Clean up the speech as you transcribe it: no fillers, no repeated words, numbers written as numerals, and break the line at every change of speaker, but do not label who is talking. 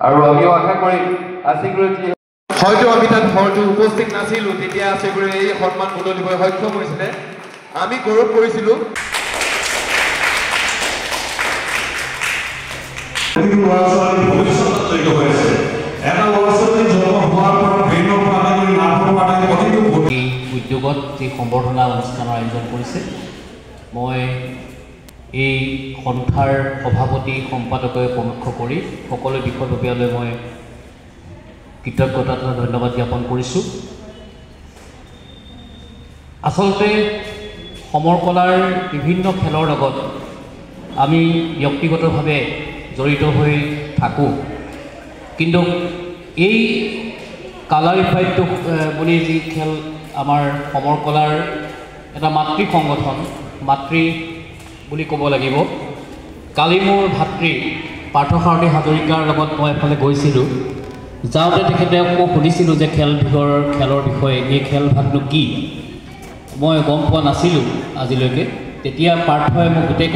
আৰু আমিও আশা কৰিম আশিগুৰু হয়তো আমি তাত ঘৰটো উপস্থিত নাছিলোঁ, তেতিয়া আশিগুৰুৱে এই সন্মান বুটলিবলৈ সক্ষম হৈছিলে। আমি গৌৰৱ কৰিছিলোঁ।
উদ্যোগত যি সম্বৰ্ধনা অনুষ্ঠানৰ আয়োজন কৰিছে, মই এই সন্থাৰ সভাপতি সম্পাদকে প্ৰমুখ কৰি সকলো বিষয়ববীয়ালৈ মই কৃতজ্ঞতা তথা ধন্যবাদ জ্ঞাপন কৰিছোঁ। আচলতে সমৰ কলাৰ বিভিন্ন খেলৰ লগত আমি ব্যক্তিগতভাৱে জড়িত হৈ থাকোঁ, কিন্তু এই কালাৰী ফাইট বুলি যি খেল আমাৰ সমৰ কলাৰ এটা মাতৃ সংগঠন, মাতৃ বুলি ক'ব লাগিব। কালি মোৰ ভাতৃ পাৰ্থসাৰথী হাজৰিকাৰ লগত মই এফালে গৈছিলোঁ। যাওঁতে তেখেতক মই সুধিছিলোঁ যে খেলৰ বিষয়ে, এই খেলভাগটো কি, মই গম পোৱা নাছিলোঁ আজিলৈকে। তেতিয়া পাৰ্থই মোক গোটেই কথা